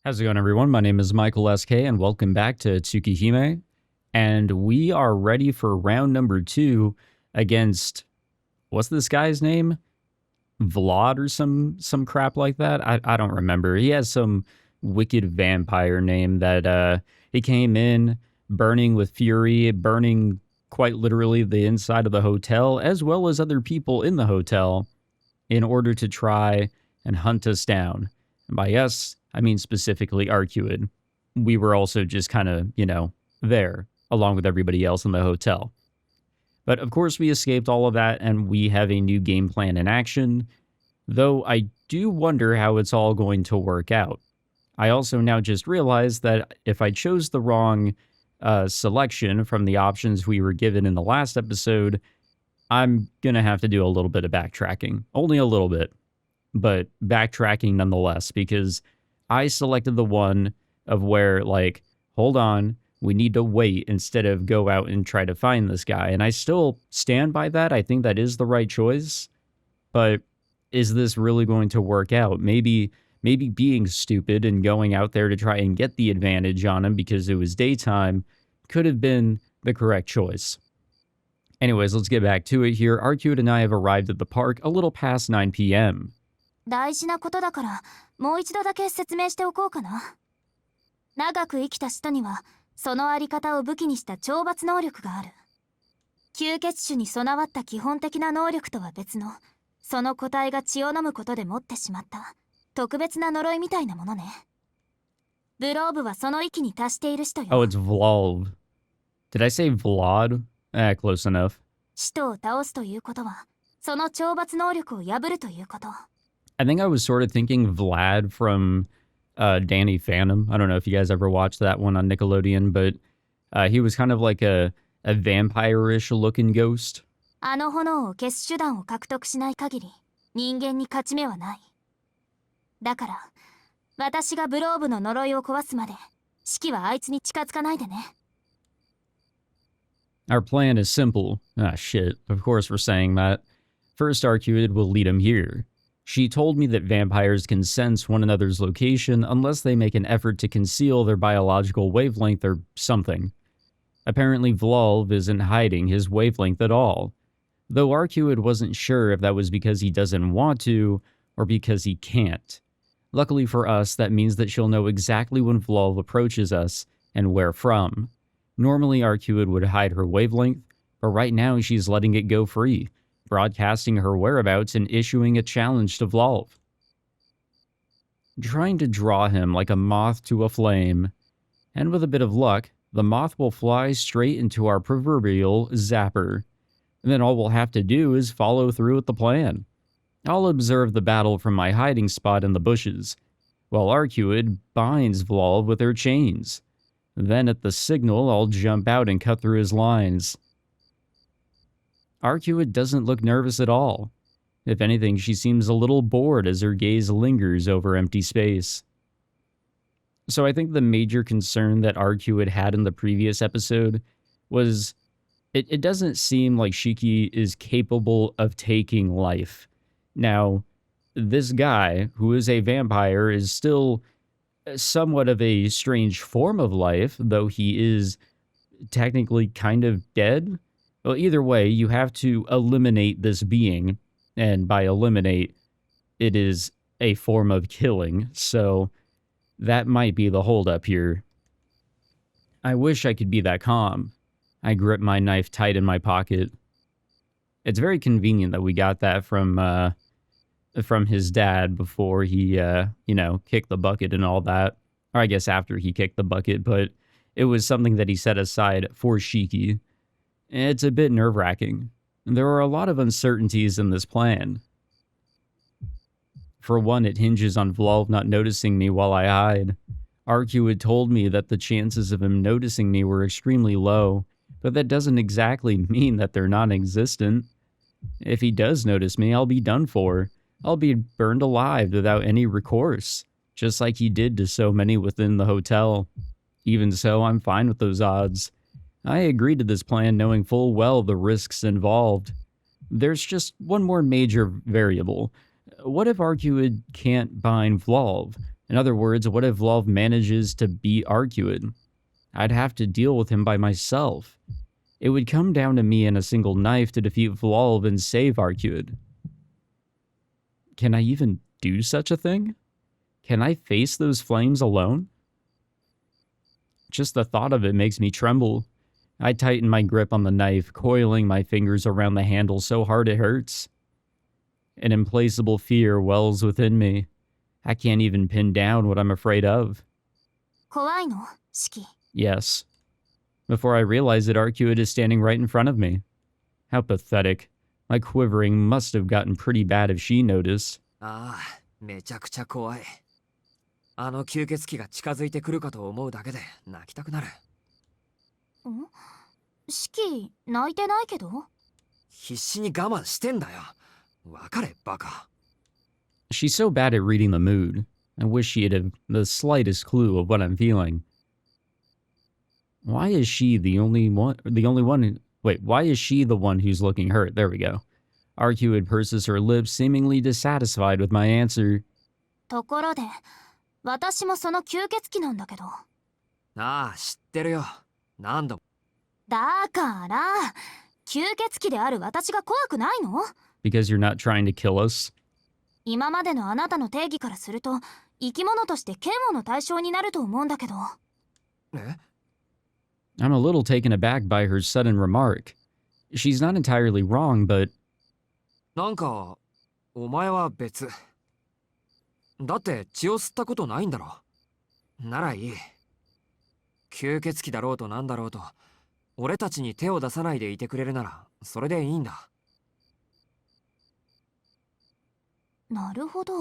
How's it going, everyone? My name is Michael SK, and welcome back to TSUKIHIME. And we are ready for round number 2 against, what's this guy's name? Vlov or some crap like that? I don't remember. He has some wicked vampire name that he came in burning with fury, burning quite literally the inside of the hotel, as well as other people in the hotel, in order to try and hunt us down. And by us, I mean specifically Arcuid. We were also just kind of, there, along with everybody else in the hotel. But of course, we escaped all of that, and we have a new game plan in action, though I do wonder how it's all going to work out. I also now just realized that if I chose the wrong selection from the options we were given in the last episode, I'm going to have to do a little bit of backtracking. Only a little bit, but backtracking nonetheless, because I selected the one of where, like, hold on, we need to wait instead of go out and try to find this guy. And I still stand by that. I think that is the right choice. But is this really going to work out? Maybe being stupid and going out there to try and get the advantage on him because it was daytime could have been the correct choice. Anyways, let's get back to it here. Arcuid and I have arrived at the park a little past 9 p.m. 大事なことだからもう一度だけ説明しておこうかな。長く生きた人にはそのあり方を武器にした懲罰能力がある。吸血種に備わった基本的な能力とは別の、その個体が血を飲むことで持ってしまった特別な呪いみたいなものね。ブローブはその域に達している人よ。Oh, it's Vlov. Did I say Vlad? Close enough. 使徒を倒すということは、その懲罰能力を破るということ。I think I was sort of thinking Vlad from Danny Phantom. I don't know if you guys ever watched that one on Nickelodeon, but he was kind of like a vampire-ish looking ghost. あの炎を消す手段を獲得しない限り、人間に勝ち目はない。だから、私がブローブの呪いを壊すまで、シキはあいつに近づかないでね。Our plan is simple. Ah, shit. Of course we're saying that. First, Arcuid will lead him here. She told me that vampires can sense one another's location unless they make an effort to conceal their biological wavelength or something. Apparently, Vlov isn't hiding his wavelength at all, though Arcuid wasn't sure if that was because he doesn't want to or because he can't. Luckily for us, that means that she'll know exactly when Vlov approaches us and where from. Normally, Arcuid would hide her wavelength, but right now she's letting it go free, broadcasting her whereabouts and issuing a challenge to Vlov. Trying to draw him like a moth to a flame. And with a bit of luck, the moth will fly straight into our proverbial zapper. And then all we'll have to do is follow through with the plan. I'll observe the battle from my hiding spot in the bushes, while Arcuid binds Vlov with her chains. Then at the signal, I'll jump out and cut through his lines. Arcuid doesn't look nervous at all. If anything, she seems a little bored as her gaze lingers over empty space. So I think the major concern that Arcuid had in the previous episode was it doesn't seem like Shiki is capable of taking life. Now, this guy, who is a vampire, is still somewhat of a strange form of life, though he is technically kind of dead. Well, either way, you have to eliminate this being, and by eliminate, it is a form of killing, so that might be the holdup here. I wish I could be that calm. I grip my knife tight in my pocket. It's very convenient that we got that from his dad before he, kicked the bucket and all that. Or I guess after he kicked the bucket, but it was something that he set aside for Shiki. It's a bit nerve-wracking. There are a lot of uncertainties in this plan. For one, it hinges on Vlov not noticing me while I hide. Arcuid told me that the chances of him noticing me were extremely low, but that doesn't exactly mean that they're non-existent. If he does notice me, I'll be done for. I'll be burned alive without any recourse, just like he did to so many within the hotel. Even so, I'm fine with those odds. I agreed to this plan knowing full well the risks involved. There's just one more major variable. What if Arcuid can't bind Vlov? In other words, what if Vlov manages to beat Arcuid? I'd have to deal with him by myself. It would come down to me and a single knife to defeat Vlov and save Arcuid. Can I even do such a thing? Can I face those flames alone? Just the thought of it makes me tremble. I tighten my grip on the knife, coiling my fingers around the handle so hard it hurts. An implacable fear wells within me. I can't even pin down what I'm afraid of. 怖いの、Shiki? Yes. Before I realize it, Arcuid is standing right in front of me. How pathetic. My quivering must have gotten pretty bad if she noticed. ああ、めちゃくちゃ怖い。あの吸血鬼が近づいてくるかと思うだけで泣きたくなる。ん？Shiki、泣いてないけど？必死に我慢してんだよ。わかれ、バカ。She's so bad at reading the mood. I wish she had the slightest clue of what I'm feeling. Why is she the only one? Why is she the one who's looking hurt? There we go. Arcuid purses her lips, seemingly dissatisfied with my answer. ところで、私もその吸血鬼なんだけど。ああ、知ってるよ。何度も。だから、吸血鬼である私が怖くないの？ Because you're not trying to kill us? 今までのあなたの定義からすると、生き物として嫌悪の対象になると思うんだけど。え？ I'm a little taken aback by her sudden remark. She's not entirely wrong, but... なんか、お前は別。だって血を吸ったことないんだろ。ならいい。吸血鬼だろうとなんだろうと、俺たちに手を出さないでいてくれるなら、それでいいんだ。なるほど。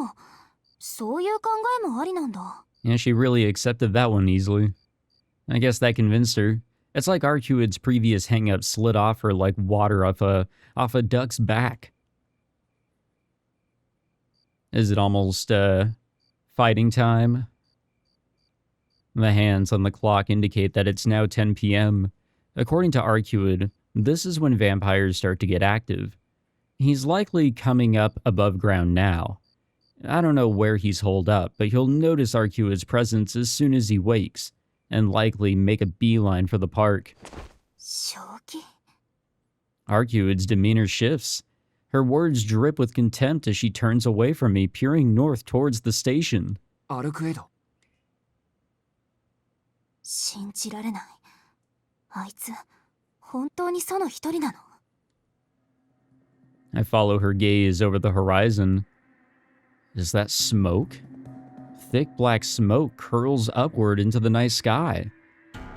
そういう考えもありなんだ。Yeah, she really accepted that one easily. I guess that convinced her. It's like Arcuid's previous hang-up slid off her like water off a duck's back. Is it almost, fighting time? The hands on the clock indicate that it's now 10 p.m. According to Arcuid, this is when vampires start to get active. He's likely coming up above ground now. I don't know where he's holed up, but he'll notice Arcuid's presence as soon as he wakes, and likely make a beeline for the park. Shoki? Arcuid's demeanor shifts. Her words drip with contempt as she turns away from me, peering north towards the station. アルクエド。信じられない。あいつ、本当にその一人なの？ I follow her gaze over the horizon. Is that smoke? Thick black smoke curls upward into the night sky.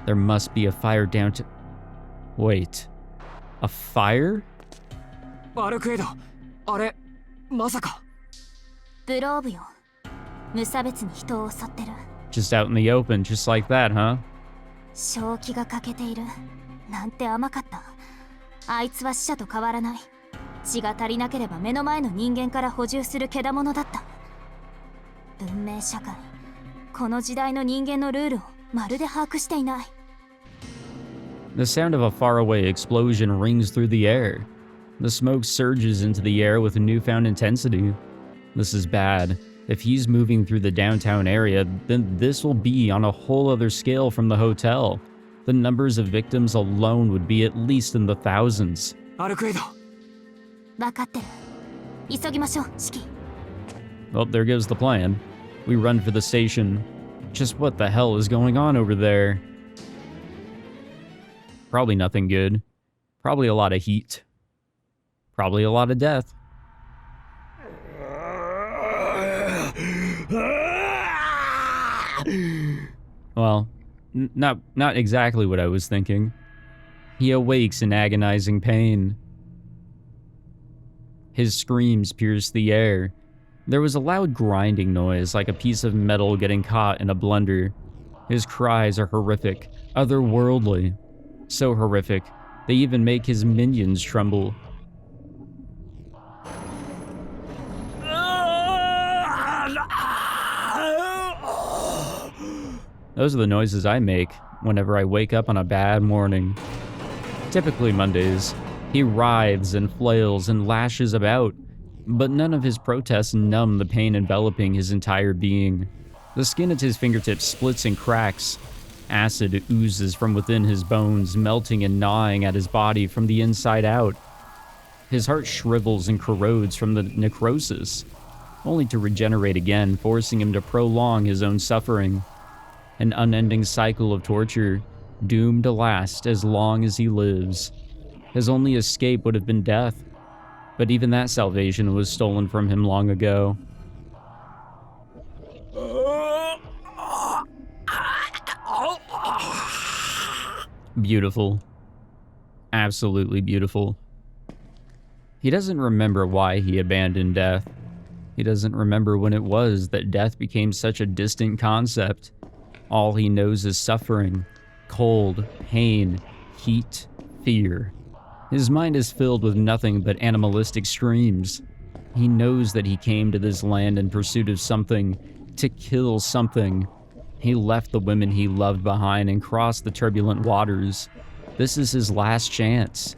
There must be a fire down to... Wait. A fire? アルクエド、あれ、まさか。ブローブよ。無差別に人を襲ってる。Just out in the open, just like that, huh? 正気が欠けている。なんて甘かった。あいつは死者と変わらない。血が足りなければ目の前の人間から補充するけだものだった。文明社会、この時代の人間のルールをまるで把握していない。The sound of a faraway explosion rings through the air. The smoke surges into the air with a newfound intensity. This is bad. If he's moving through the downtown area, then this will be on a whole other scale from the hotel. The numbers of victims alone would be at least in the thousands. アルクエド。分かってる。急ぎましょう、シキ。Well, there goes the plan. We run for the station. Just what the hell is going on over there? Probably nothing good. Probably a lot of heat. Probably a lot of death. Well, not exactly what I was thinking. He awakes in agonizing pain. His screams pierce the air. There was a loud grinding noise, like a piece of metal getting caught in a blender. His cries are horrific, otherworldly. So horrific, they even make his minions tremble. Those are the noises I make whenever I wake up on a bad morning. Typically Mondays. He writhes and flails and lashes about, but none of his protests numb the pain enveloping his entire being. The skin at his fingertips splits and cracks. Acid oozes from within his bones, melting and gnawing at his body from the inside out. His heart shrivels and corrodes from the necrosis, only to regenerate again, forcing him to prolong his own suffering. An unending cycle of torture, doomed to last as long as he lives. His only escape would have been death, but even that salvation was stolen from him long ago. Beautiful. Absolutely beautiful. He doesn't remember why he abandoned death. He doesn't remember when it was that death became such a distant concept. All he knows is suffering, cold, pain, heat, fear. His mind is filled with nothing but animalistic screams. He knows that he came to this land in pursuit of something, to kill something. He left the women he loved behind and crossed the turbulent waters. This is his last chance.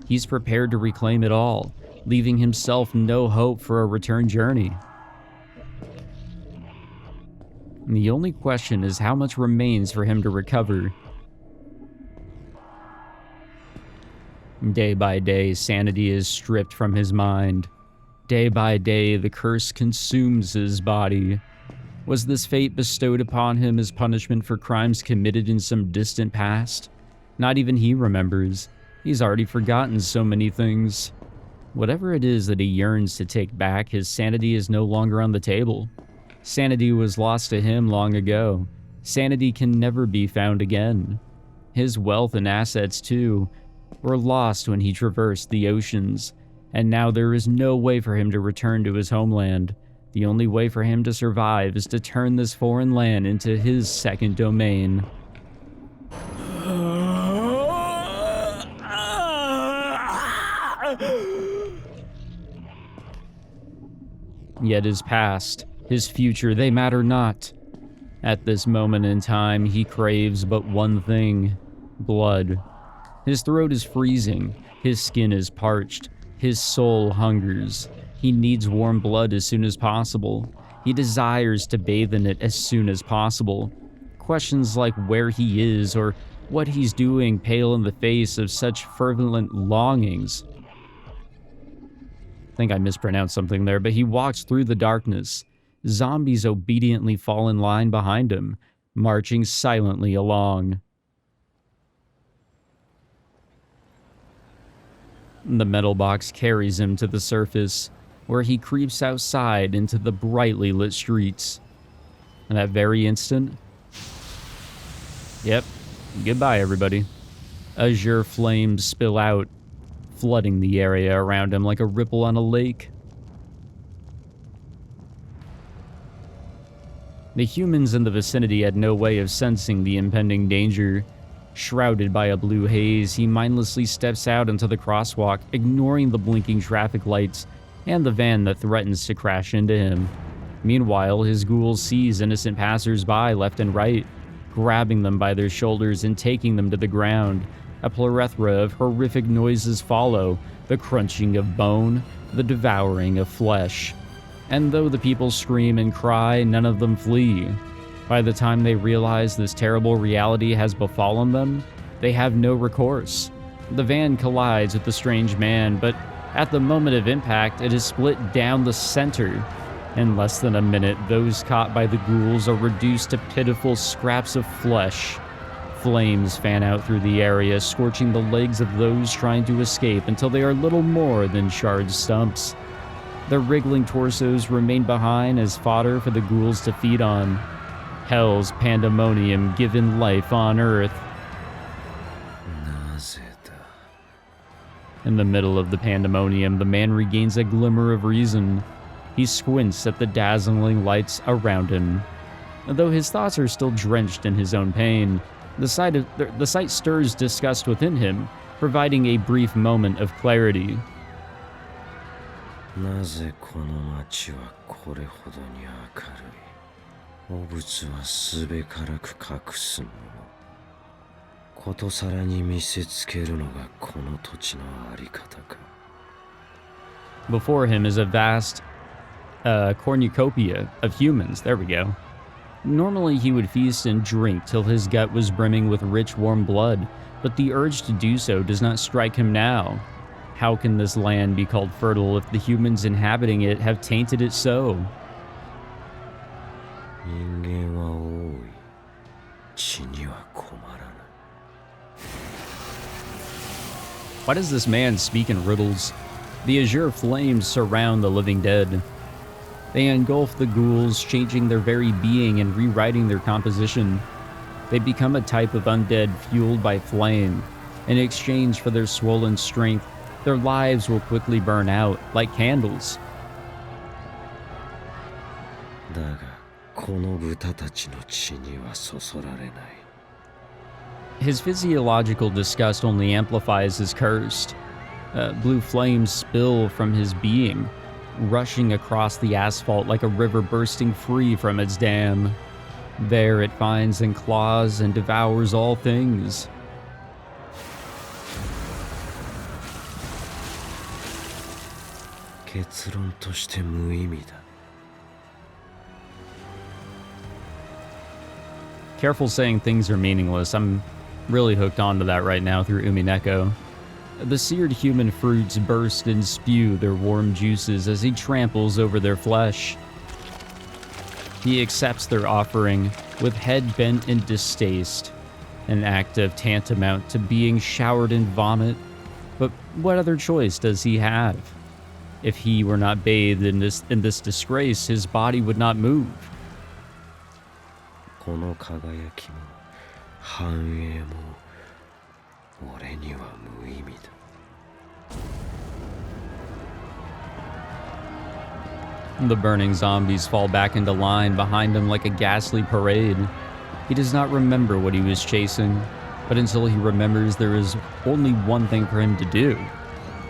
He's prepared to reclaim it all, leaving himself no hope for a return journey. And the only question is how much remains for him to recover. Day by day, sanity is stripped from his mind. Day by day, the curse consumes his body. Was this fate bestowed upon him as punishment for crimes committed in some distant past? Not even he remembers. He's already forgotten so many things. Whatever it is that he yearns to take back, his sanity is no longer on the table. Sanity was lost to him long ago. Sanity can never be found again. His wealth and assets, too, were lost when he traversed the oceans, and now there is no way for him to return to his homeland. The only way for him to survive is to turn this foreign land into his second domain. Yet his past, his future, they matter not. At this moment in time, he craves but one thing: blood. His throat is freezing, his skin is parched, his soul hungers. He needs warm blood as soon as possible. He desires to bathe in it as soon as possible. Questions like where he is or what he's doing pale in the face of such fervent longings. I think I mispronounced something there, but he walks through the darkness. Zombies obediently fall in line behind him, marching silently along. The metal box carries him to the surface, where he creeps outside into the brightly lit streets. And that very instant... Yep, goodbye everybody. Azure flames spill out, flooding the area around him like a ripple on a lake. The humans in the vicinity had no way of sensing the impending danger. Shrouded by a blue haze, he mindlessly steps out into the crosswalk, ignoring the blinking traffic lights and the van that threatens to crash into him. Meanwhile, his ghoul sees innocent passers-by left and right, grabbing them by their shoulders and taking them to the ground. A plethora of horrific noises follow, the crunching of bone, the devouring of flesh. And though the people scream and cry, none of them flee. By the time they realize this terrible reality has befallen them, they have no recourse. The van collides with the strange man, but at the moment of impact, it is split down the center. In less than a minute, those caught by the ghouls are reduced to pitiful scraps of flesh. Flames fan out through the area, scorching the legs of those trying to escape until they are little more than charred stumps. Their wriggling torsos remain behind as fodder for the ghouls to feed on. Hell's pandemonium given life on Earth. In the middle of the pandemonium, the man regains a glimmer of reason. He squints at the dazzling lights around him. Though his thoughts are still drenched in his own pain, the sight stirs disgust within him, providing a brief moment of clarity. Before him is a vast cornucopia of humans. There we go. Normally he would feast and drink till his gut was brimming with rich warm blood, but the urge to do so does not strike him now. How can this land be called fertile if the humans inhabiting it have tainted it so? 人間は多い。血には困らない。 Why does this man speak in riddles? The azure flames surround the living dead. They engulf the ghouls, changing their very being and rewriting their composition. They become a type of undead fueled by flame. In exchange for their swollen strength, their lives will quickly burn out, like candles. だが、この豚たちの血にはそそられない。 His physiological disgust only amplifies his curse. Blue flames spill from his being, rushing across the asphalt like a river bursting free from its dam. There it finds and claws and devours all things. "結論として無意味だ." Careful saying things are meaningless. I'm really hooked onto that right now through Umineko. The seared human fruits burst and spew their warm juices as he tramples over their flesh. He accepts their offering with head bent in distaste, an act of tantamount to being showered in vomit. But what other choice does he have? If he were not bathed in this disgrace, his body would not move. この輝きも繁栄も俺には無意味だ。 The burning zombies fall back into line behind him like a ghastly parade. He does not remember what he was chasing, but until he remembers, there is only one thing for him to do,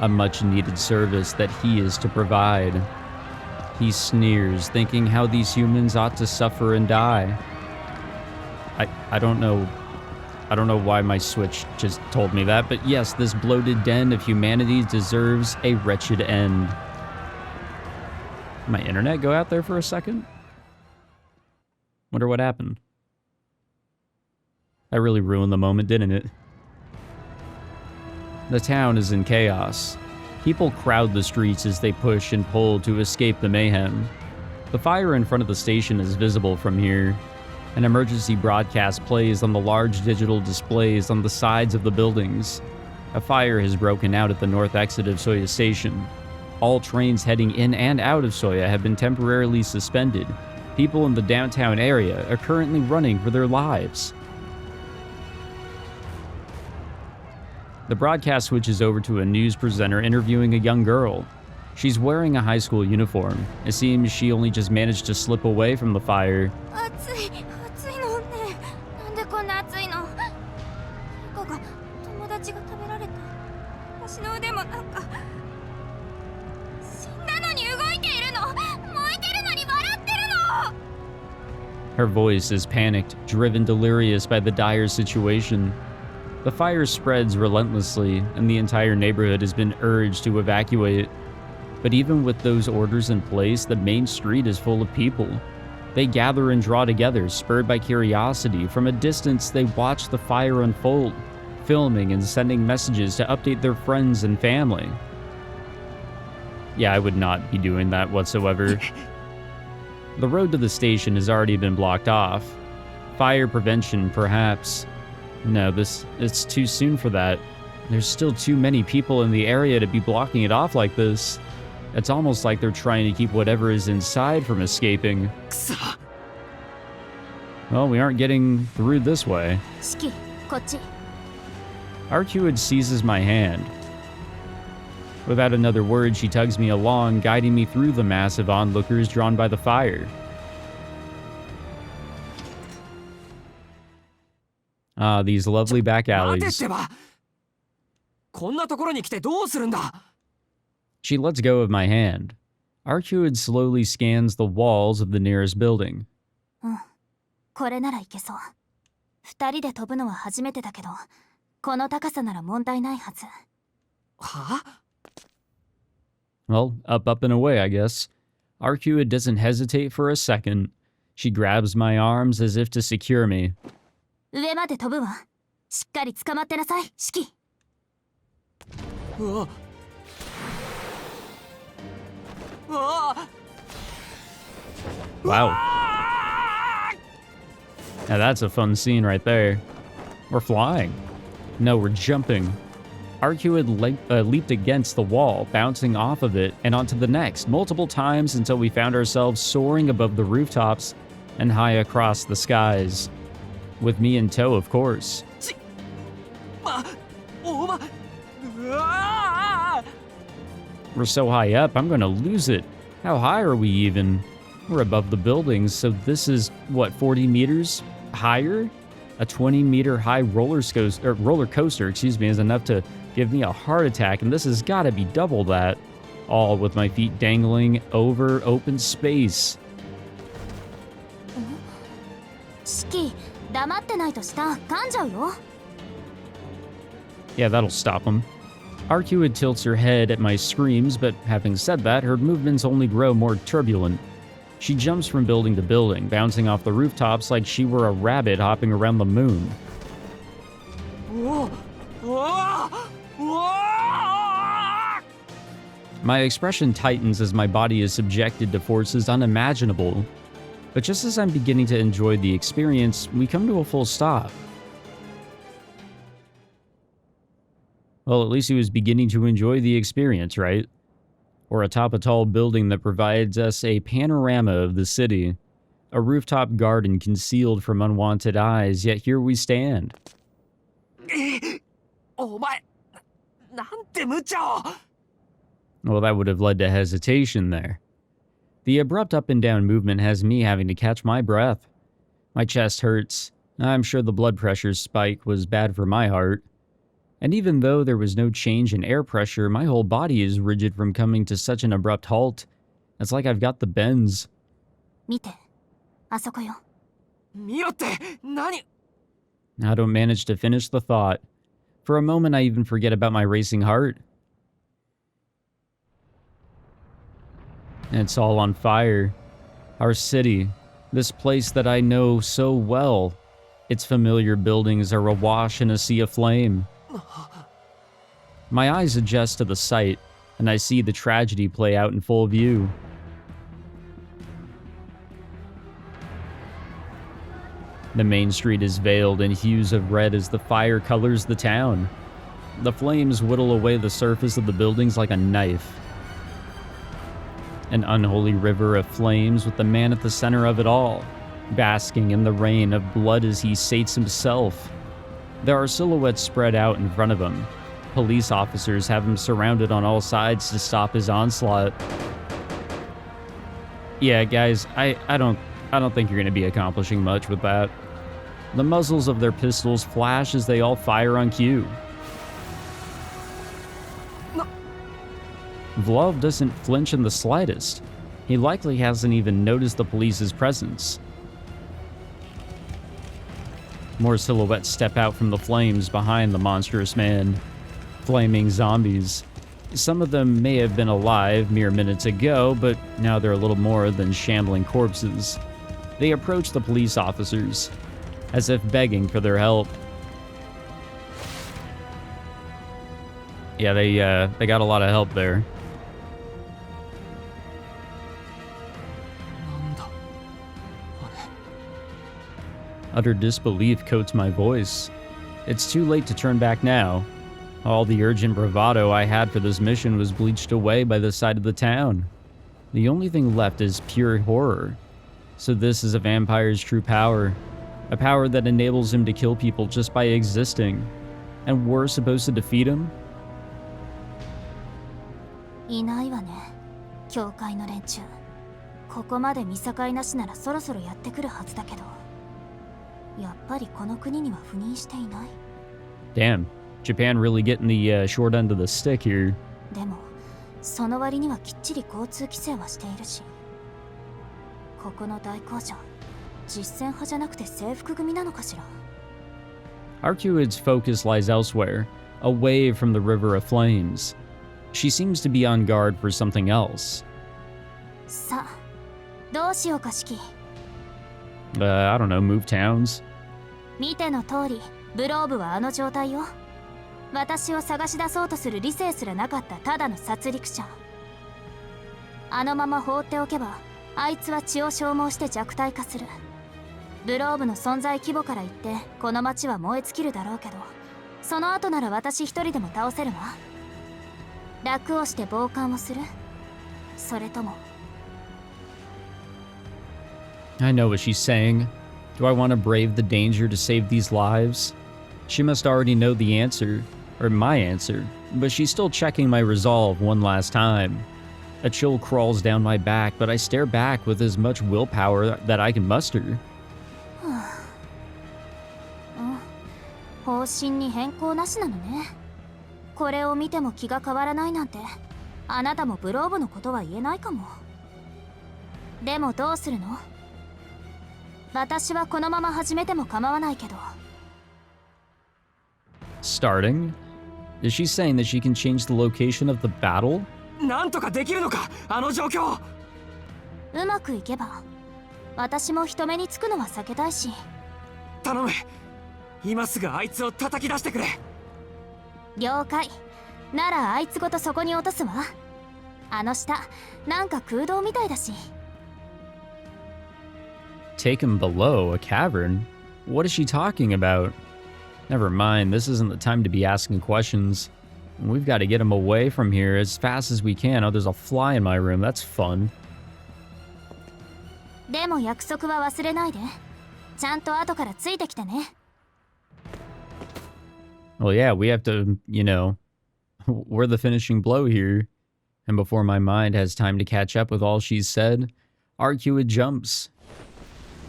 a much-needed service that he is to provide. He sneers, thinking how these humans ought to suffer and die. I don't know why my Switch just told me that, but yes, this bloated den of humanity deserves a wretched end. Did my internet go out there for a second? Wonder what happened. That really ruined the moment, didn't it? The town is in chaos. People crowd the streets as they push and pull to escape the mayhem. The fire in front of the station is visible from here. An emergency broadcast plays on the large digital displays on the sides of the buildings. A fire has broken out at the north exit of Soya Station. All trains heading in and out of Soya have been temporarily suspended. People in the downtown area are currently running for their lives. The broadcast switches over to a news presenter interviewing a young girl. She's wearing a high school uniform. It seems she only just managed to slip away from the fire. 暑いのね。なんでこんな暑いの。誰かが友達が食べられた。私の腕もなんか死んだのに動いているの。燃えてるのに笑ってるの。 Her voice is panicked, driven delirious by the dire situation. The fire spreads relentlessly, and the entire neighborhood has been urged to evacuate. But even with those orders in place, the main street is full of people. They gather and draw together, spurred by curiosity. From a distance, they watch the fire unfold, filming and sending messages to update their friends and family. Yeah, I would not be doing that whatsoever. The road to the station has already been blocked off. Fire prevention, perhaps. No, it's too soon for that. There's still too many people in the area to be blocking it off like this. It's almost like they're trying to keep whatever is inside from escaping. Well, we aren't getting through this way. Shiki, こっち。 Arcuid seizes my hand. Without another word, she tugs me along, guiding me through the mass of onlookers drawn by the fire. Ah, these lovely back 待てっ alleys. てば。こんなところに来てどうするんだ。 She lets go of my hand. Arcuid slowly scans the walls of the nearest building. これならいけそう。二人で飛ぶのは初めてだけど、この高さなら問題ないはず。は？ Well, up and away, I guess. Arcuid doesn't hesitate for a second. She grabs my arms as if to secure me. 上まで飛ぶわ。しっかり捕まってなさい、シキ。うわうわ Wow. Now that's a fun scene right there. We're flying. No, we're jumping. Arcu had leaped against the wall, bouncing off of it and onto the next, multiple times until we found ourselves soaring above the rooftops and high across the skies. With me in tow, of course. お前うわ We're so high up, I'm gonna lose it. How high are we even? We're above the buildings, so this is, what, 40 meters higher? A 20-meter high roller coaster, is enough to give me a heart attack, and this has got to be double that. All with my feet dangling over open space. シキ、黙ってないと下噛んじゃうよ。 Yeah, that'll stop him. Arcuid tilts her head at my screams, but having said that, her movements only grow more turbulent. She jumps from building to building, bouncing off the rooftops like she were a rabbit hopping around the moon. うわうわうわ My expression tightens as my body is subjected to forces unimaginable. But just as I'm beginning to enjoy the experience, we come to a full stop. Well, at least he was beginning to enjoy the experience, right? We're atop a tall building that provides us a panorama of the city. A rooftop garden concealed from unwanted eyes, yet here we stand. お前なんて無茶を Well, that would have led to hesitation there. The abrupt up and down movement has me having to catch my breath. My chest hurts. I'm sure the blood pressure spike was bad for my heart. And even though there was no change in air pressure, my whole body is rigid from coming to such an abrupt halt. It's like I've got the bends. 見て、あそこよ。見ろって何 I don't manage to finish the thought. For a moment, I even forget about my racing heart. It's all on fire. Our city, this place that I know so well. Its familiar buildings are awash in a sea of flame. My eyes adjust to the sight, and I see the tragedy play out in full view. The main street is veiled in hues of red as the fire colors the town. The flames whittle away the surface of the buildings like a knife. An unholy river of flames with the man at the center of it all, basking in the rain of blood as he sates himself. There are silhouettes spread out in front of him. Police officers have him surrounded on all sides to stop his onslaught. Yeah, guys, I don't think you're going to be accomplishing much with that. The muzzles of their pistols flash as they all fire on cue. Vlov doesn't flinch in the slightest. He likely hasn't even noticed the police's presence. More silhouettes step out from the flames behind the monstrous man. Flaming zombies. Some of them may have been alive mere minutes ago, but now they're a little more than shambling corpses. They approach the police officers, as if begging for their help. Yeah, they got a lot of help there. なんだあれ Utter disbelief coats my voice. It's too late to turn back now. All the urgent bravado I had for this mission was bleached away by the side of the town. The only thing left is pure horror. So this is a vampire's true power. A power that enables him to kill people just by existing. And we're supposed to defeat him? いないわね、教会の連中。ここまで見境なしならそろそろやってくるはずだけど、やっぱりこの国には赴任していない。Damn, Japan really getting the short end of the stick here. でも、その割にはきっちり交通規制はしているし。ここの大工場、実践派じゃなくて制服組なのかしら。Arcuid's focus lies elsewhere, away from the river of flames. She seems to be on guard for something else. さあ、どうしようか、シキ。I don't know, move towns. 見ての通り、ブローブはあの状態よ。私を探し出そうとする理性すらなかったただの殺戮者。あのまま放っておけば、あいつは血を消耗して弱体化する。ブローブの存在規模から言って、この町は燃え尽きるだろうけど、その後なら私一人でも倒せるわ。楽をして傍観をする？それとも。 I know what she's saying. Do I want to brave the danger to save these lives? She must already know the answer, or my answer, but she's still checking my resolve one last time. A chill crawls down my back, but I stare back with as much willpower that I can muster. 方針に変更なしなのね。これを見ても気が変わらないなんて、あなたもブローブのことは言えないかも。でもどうするの？私はこのまま始めても構わないけど。Starting? Is she saying that she can change the location of the battle? なんとかできるのか、あの状況。うまくいけば、私も人目につくのは避けたいし。頼む。今すぐあいつを叩き出してくれ。了解。ならあいつごとそこに落とすわ。あの下、なんか空洞みたいだし。Take him below a cavern? What is she talking about? Never mind, this isn't the time to be asking questions. We've got to get him away from here as fast as we can. Oh, there's a fly in my room. That's fun. でも約束は忘れないで。ちゃんと後からついてきてね。Well, yeah, we have to, you know, we're the finishing blow here. And before my mind has time to catch up with all she's said, Akiha jumps.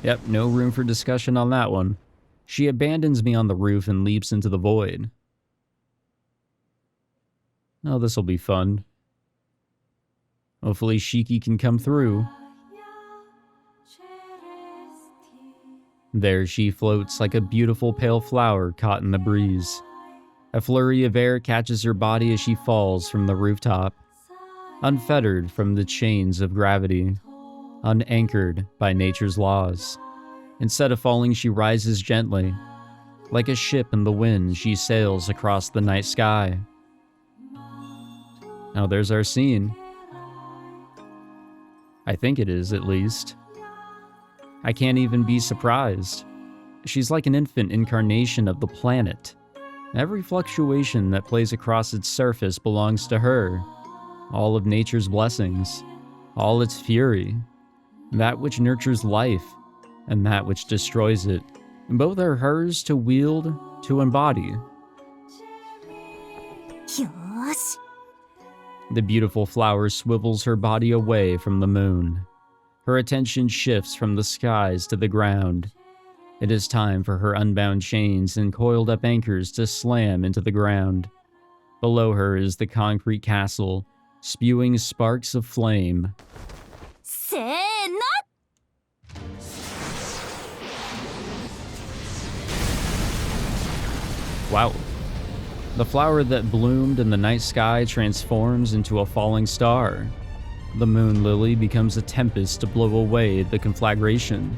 Yep, no room for discussion on that one. She abandons me on the roof and leaps into the void. Oh, this'll be fun. Hopefully Shiki can come through. There she floats like a beautiful pale flower caught in the breeze. A flurry of air catches her body as she falls from the rooftop, unfettered from the chains of gravity, unanchored by nature's laws. Instead of falling, she rises gently. Like a ship in the wind, she sails across the night sky. Now there's our scene. I think it is, at least. I can't even be surprised. She's like an infant incarnation of the planet. Every fluctuation that plays across its surface belongs to her. All of nature's blessings, all its fury, that which nurtures life, and that which destroys it. Both are hers to wield, to embody. よーし。 The beautiful flower swivels her body away from the moon. Her attention shifts from the skies to the ground. It is time for her unbound chains and coiled up anchors to slam into the ground. Below her is the concrete castle, spewing sparks of flame. せーの。 Wow. The flower that bloomed in the night sky transforms into a falling star. The moon lily becomes a tempest to blow away the conflagration.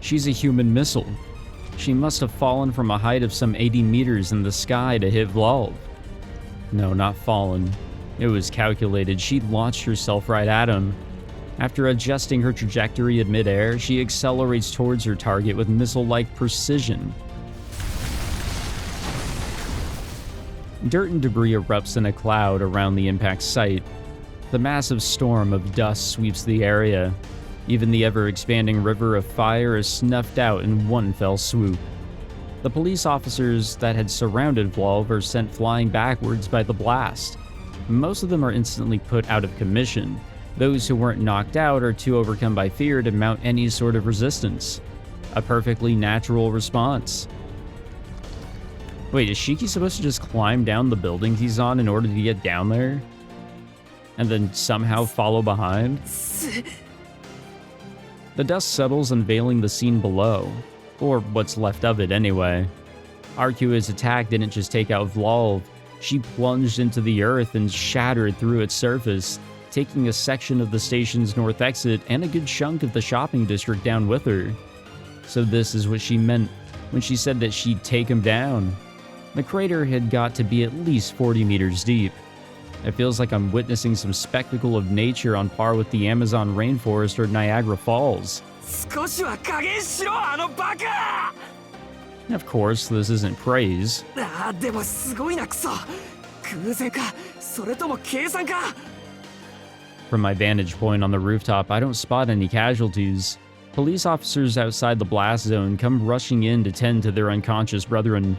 She's a human missile. She must have fallen from a height of some 80 meters in the sky to hit Vlov. No, not fallen. It was calculated. She launched herself right at him. After adjusting her trajectory in midair, she accelerates towards her target with missile-like precision. Dirt and debris erupts in a cloud around the impact site. The massive storm of dust sweeps the area. Even the ever-expanding river of fire is snuffed out in one fell swoop. The police officers that had surrounded Vlov are sent flying backwards by the blast. Most of them are instantly put out of commission. Those who weren't knocked out are too overcome by fear to mount any sort of resistance. A perfectly natural response. Wait, is Shiki supposed to just climb down the building he's on in order to get down there? And then somehow follow behind? The dust settles, unveiling the scene below. Or what's left of it, anyway. Akiha's attack didn't just take out Vlov, She plunged into the earth and shattered through its surface, taking a section of the station's north exit and a good chunk of the shopping district down with her. So this is what she meant when she said that she'd take him down. The crater had got to be at least 40 meters deep. It feels like I'm witnessing some spectacle of nature on par with the Amazon rainforest or Niagara Falls. 少しは加減しろあのバカ Of course, this isn't praise. あーでもすごいなクソ偶然かそれとも計算か From my vantage point on the rooftop, I don't spot any casualties. Police officers outside the blast zone come rushing in to tend to their unconscious brethren.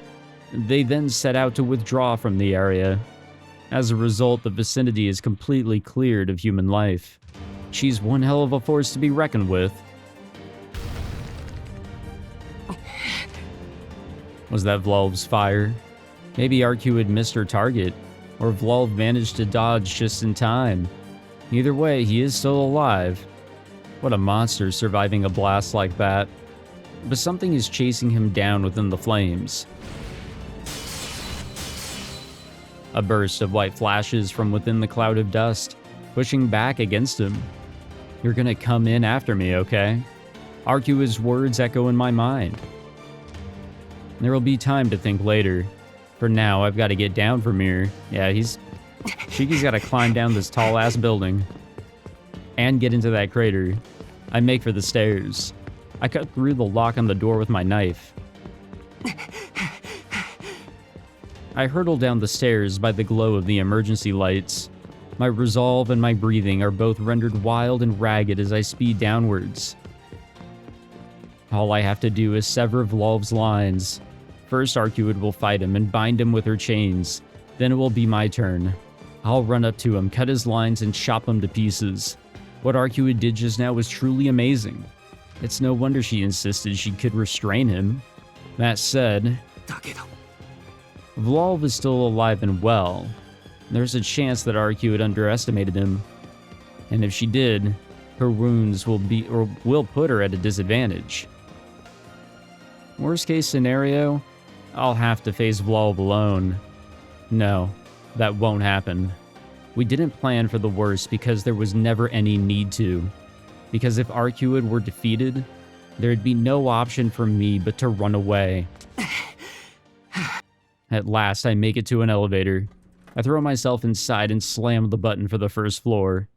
They then set out to withdraw from the area. As a result, the vicinity is completely cleared of human life. She's one hell of a force to be reckoned with. Was that Vlov's fire? Maybe RQ had missed her target, or Vlov managed to dodge just in time. Either way, he is still alive. What a monster surviving a blast like that. But something is chasing him down within the flames. A burst of white flashes from within the cloud of dust, pushing back against him. You're gonna come in after me, okay? RQ's words echo in my mind. There will be time to think later. For now, I've got to get down from here. Yeah, Shiki's got to climb down this tall-ass building. And get into that crater. I make for the stairs. I cut through the lock on the door with my knife. I hurtle down the stairs by the glow of the emergency lights. My resolve and my breathing are both rendered wild and ragged as I speed downwards. All I have to do is sever Vlov's lines. First, Arcuid will fight him and bind him with her chains. Then it will be my turn. I'll run up to him, cut his lines, and chop him to pieces. What Arcuid did just now was truly amazing. It's no wonder she insisted she could restrain him. That said, だけど Vlov is still alive and well. There's a chance that Arcuid underestimated him. And if she did, her wounds will put her at a disadvantage. Worst case scenario, I'll have to face Vlov alone. No, that won't happen. We didn't plan for the worst because there was never any need to. Because if Arcuid were defeated, there'd be no option for me but to run away. At last, I make it to an elevator. I throw myself inside and slam the button for the first floor.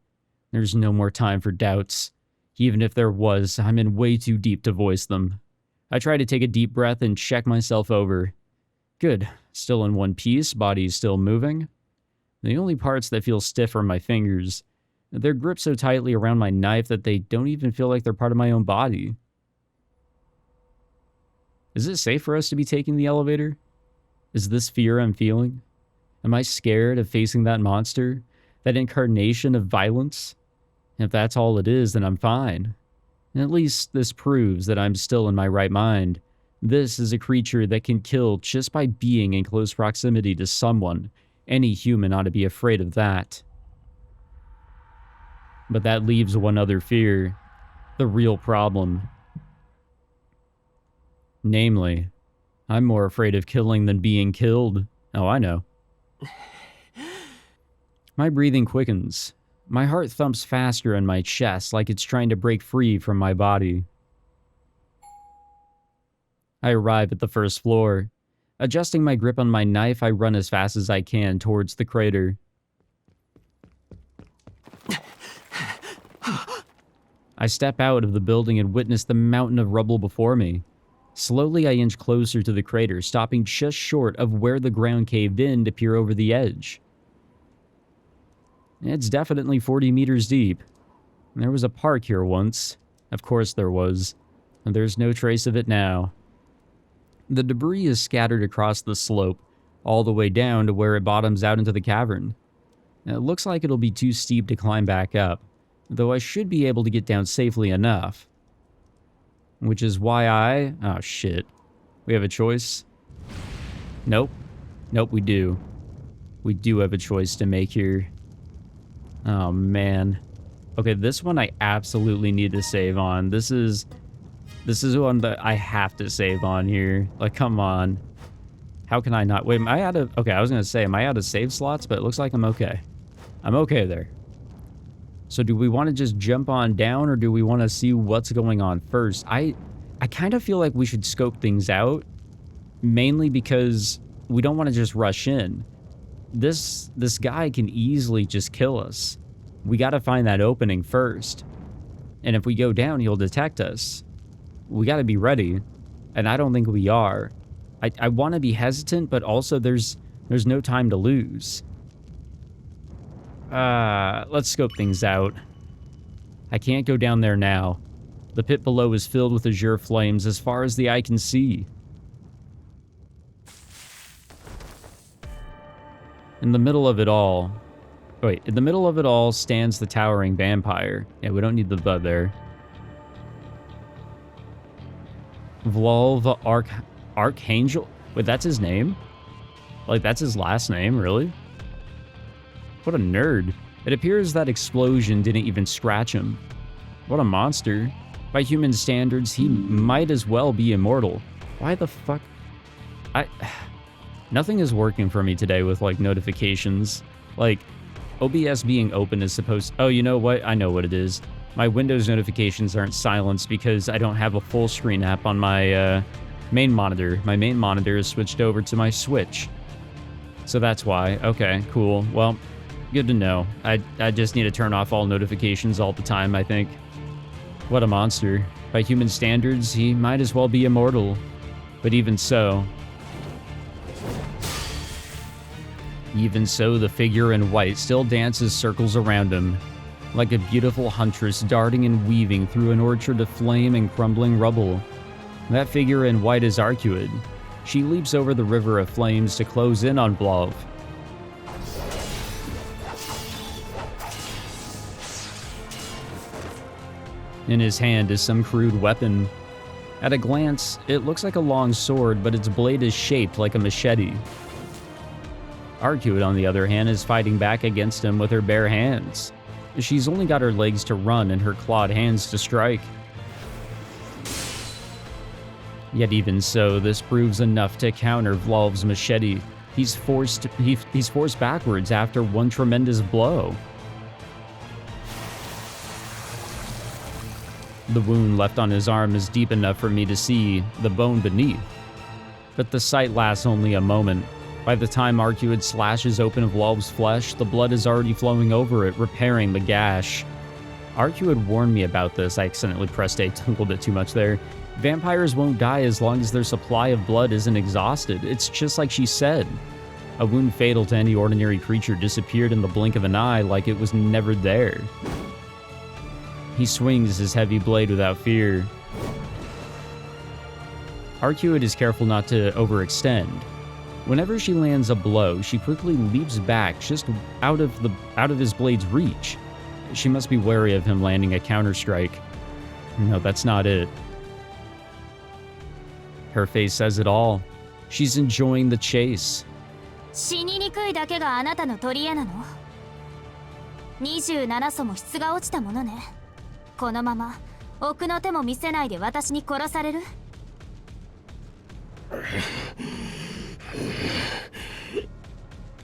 There's no more time for doubts. Even if there was, I'm in way too deep to voice them. I try to take a deep breath and check myself over. Good. Still in one piece, body's still moving. The only parts that feel stiff are my fingers. They're gripped so tightly around my knife that they don't even feel like they're part of my own body. Is it safe for us to be taking the elevator? Is this fear I'm feeling? Am I scared of facing that monster? That incarnation of violence? If that's all it is, then I'm fine. At least this proves that I'm still in my right mind. This is a creature that can kill just by being in close proximity to someone. Any human ought to be afraid of that. But that leaves one other fear. The real problem. Namely, I'm more afraid of killing than being killed. Oh, I know. My breathing quickens. My heart thumps faster in my chest like it's trying to break free from my body. I arrive at the first floor. Adjusting my grip on my knife, I run as fast as I can towards the crater. I step out of the building and witness the mountain of rubble before me. Slowly, I inch closer to the crater, stopping just short of where the ground caved in to peer over the edge. It's definitely 40 meters deep. There was a park here once. Of course there was. And there's no trace of it now. The debris is scattered across the slope, all the way down to where it bottoms out into the cavern. It looks like it'll be too steep to climb back up, though I should be able to get down safely enough. Which is why oh shit. We have a choice? Nope. Nope, we do. We do have a choice to make here. Oh, man. Okay, this one I absolutely need to save on. This is one that I have to save on here. Like, come on. How can I not? Wait, am I out of... Okay, I was going to say, am I out of save slots? But it looks like I'm okay. I'm okay there. So do we want to just jump on down, or do we want to see what's going on first? I kind of feel like we should scope things out, mainly because we don't want to just rush in. This guy can easily just kill us. We got to find that opening first. And if we go down, he'll detect us. We got to be ready. And I don't think we are. I want to be hesitant, but also there's no time to lose. Let's scope things out. I can't go down there now. The pit below is filled with azure flames as far as the eye can see. In the middle of it all... Wait, in the middle of it all stands the towering vampire. Yeah, we don't need the bud there. Vlov Archangel? Wait, that's his name? Like, that's his last name, really? What a nerd. It appears that explosion didn't even scratch him. What a monster. By human standards, he might as well be immortal. Why the fuck? Nothing is working for me today with, like, notifications. Like, OBS being open is supposed... Oh, you know what? I know what it is. My Windows notifications aren't silenced because I don't have a full screen app on my main monitor. My main monitor is switched over to my Switch. So that's why. Okay, cool. Well, good to know. I just need to turn off all notifications all the time, I think. What a monster. By human standards, he might as well be immortal. But even so... Even so, the figure in white still dances circles around him, like a beautiful huntress darting and weaving through an orchard of flame and crumbling rubble. That figure in white is Arcuid. She leaps over the river of flames to close in on Vlov. In his hand is some crude weapon. At a glance, it looks like a long sword, but its blade is shaped like a machete. Arcuid, on the other hand, is fighting back against him with her bare hands. She's only got her legs to run and her clawed hands to strike. Yet even so, this proves enough to counter Vlov's machete. He's forced backwards after one tremendous blow. The wound left on his arm is deep enough for me to see the bone beneath. But the sight lasts only a moment. By the time Arcuid slashes open Vlov's flesh, the blood is already flowing over it, repairing the gash. Arcuid warned me about this. I accidentally pressed A a little bit too much there. Vampires won't die as long as their supply of blood isn't exhausted. It's just like she said. A wound fatal to any ordinary creature disappeared in the blink of an eye like it was never there. He swings his heavy blade without fear. Arcuid is careful not to overextend. Whenever she lands a blow, she quickly leaps back just out of his blade's reach. She must be wary of him landing a counterstrike. No, that's not it. Her face says it all. She's enjoying the chase. 死ににくいだけがあなたの取り柄なの。27層も質が落ちたものね。このまま奥の手も見せないで私に殺される？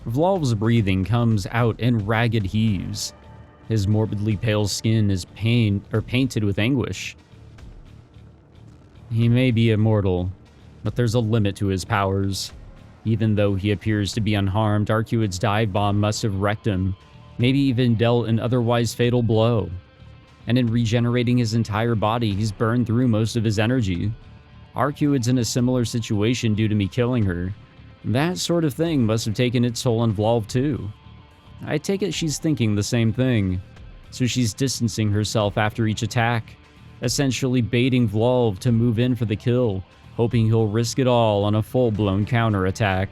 Vlov's breathing comes out in ragged heaves. His morbidly pale skin is painted with anguish. He may be immortal, but there's a limit to his powers. Even though he appears to be unharmed, Arcuid's dive bomb must have wrecked him, maybe even dealt an otherwise fatal blow. And in regenerating his entire body, he's burned through most of his energy. Arcuid's in a similar situation due to me killing her. That sort of thing must have taken its toll on Vlov too. I take it she's thinking the same thing, so she's distancing herself after each attack, essentially baiting Vlov to move in for the kill, hoping he'll risk it all on a full-blown counterattack.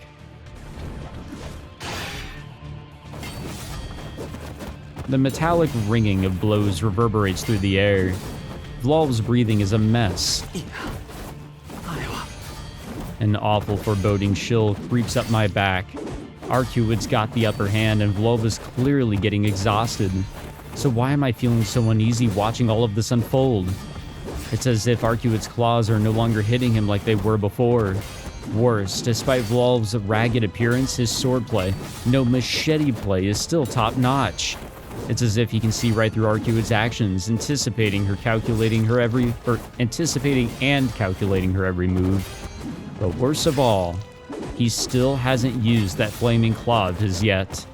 The metallic ringing of blows reverberates through the air. Vlov's breathing is a mess. An awful foreboding chill creeps up my back. Arcuid's got the upper hand and Vlov is clearly getting exhausted. So why am I feeling so uneasy watching all of this unfold? It's as if Arcuid's claws are no longer hitting him like they were before. Worse, despite Vlov's ragged appearance, his swordplay, no machete play, is still top-notch. It's as if he can see right through Arcuid's actions, anticipating and calculating her every move. But worst of all, he still hasn't used that flaming claw of his yet.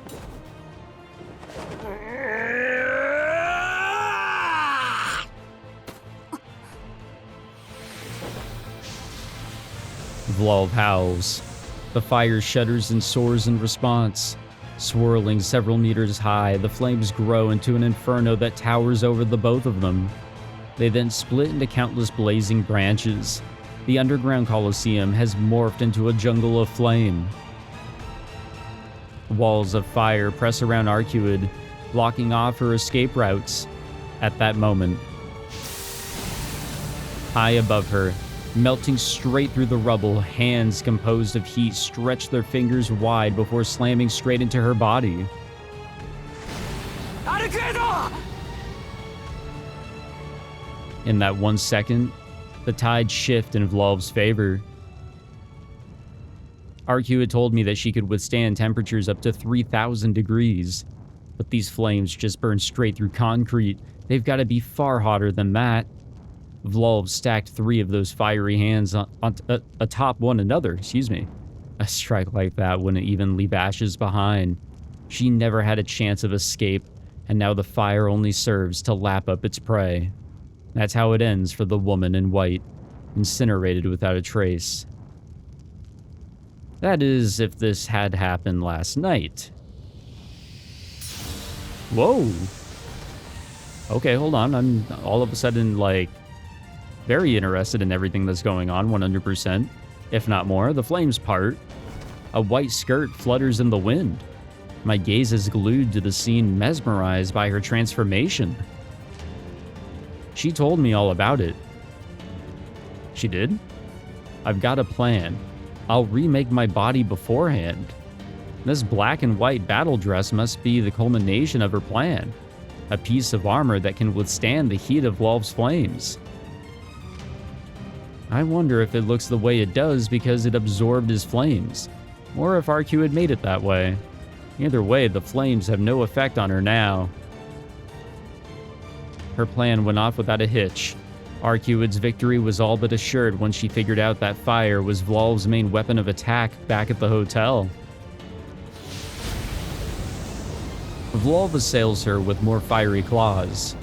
Vlov howls. The fire shudders and soars in response. Swirling several meters high, the flames grow into an inferno that towers over the both of them. They then split into countless blazing branches. The underground coliseum has morphed into a jungle of flame. Walls of fire press around Arcuid, blocking off her escape routes. At that moment, high above her, melting straight through the rubble, hands composed of heat stretch their fingers wide before slamming straight into her body. In that 1 second, the tides shift in Vlov's favor. Arcuid told me that she could withstand temperatures up to 3,000 degrees, but these flames just burn straight through concrete. They've got to be far hotter than that. Vlov stacked 3 of those fiery hands atop one another, A strike like that wouldn't even leave ashes behind. She never had a chance of escape, and now the fire only serves to lap up its prey. That's how it ends for the woman in white, incinerated without a trace. That is, if this had happened last night. Whoa! Okay, hold on, I'm all of a sudden, very interested in everything that's going on, 100%, if not more. The flames part. A white skirt flutters in the wind. My gaze is glued to the scene, mesmerized by her transformation. She told me all about it. She did? I've got a plan. I'll remake my body beforehand. This black and white battle dress must be the culmination of her plan. A piece of armor that can withstand the heat of Vlov's flames. I wonder if it looks the way it does because it absorbed his flames, or if Arcuid made it that way. Either way, the flames have no effect on her now. Her plan went off without a hitch. Arcuid's victory was all but assured when she figured out that fire was Vlov's main weapon of attack back at the hotel. Vlov assails her with more fiery claws,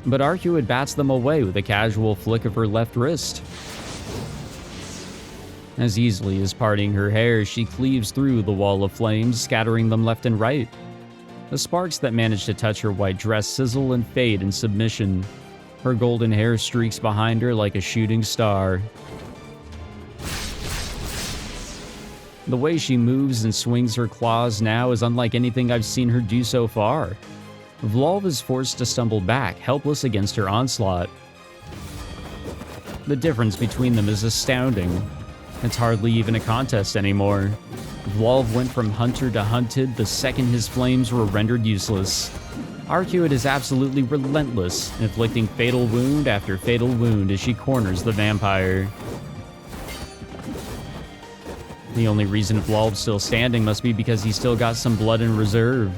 but Arcuid bats them away with a casual flick of her left wrist. As easily as parting her hair, she cleaves through the wall of flames, scattering them left and right. The sparks that manage to touch her white dress sizzle and fade in submission. Her golden hair streaks behind her like a shooting star. The way she moves and swings her claws now is unlike anything I've seen her do so far. Vlov is forced to stumble back, helpless against her onslaught. The difference between them is astounding. It's hardly even a contest anymore. Vlov went from hunter to hunted the second his flames were rendered useless. Arcuid is absolutely relentless, inflicting fatal wound after fatal wound as she corners the vampire. The only reason Vlov's still standing must be because he's still got some blood in reserve.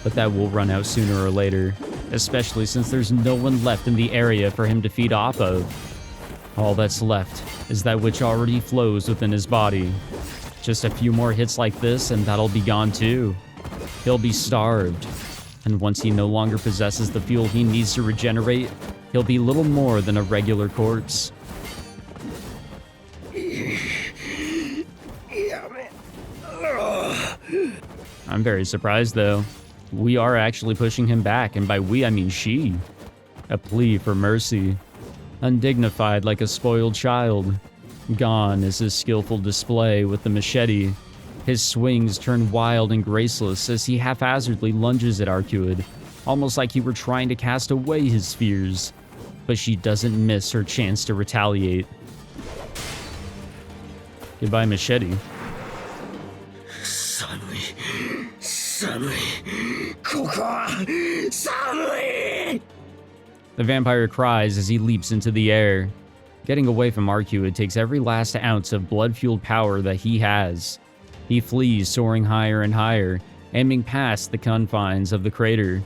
But that will run out sooner or later, especially since there's no one left in the area for him to feed off of. All that's left is that which already flows within his body. Just a few more hits like this and that'll be gone too. He'll be starved, and once he no longer possesses the fuel he needs to regenerate, he'll be little more than a regular corpse. I'm very surprised though. We are actually pushing him back, and by we I mean she. A plea for mercy. Undignified like a spoiled child. Gone is his skillful display with the machete. His swings turn wild and graceless as he haphazardly lunges at Arcuid, almost like he were trying to cast away his fears. But she doesn't miss her chance to retaliate. Goodbye, machete. The vampire cries as he leaps into the air. Getting away from Arcuid takes every last ounce of blood-fueled power that he has. He flees, soaring higher and higher, aiming past the confines of the crater.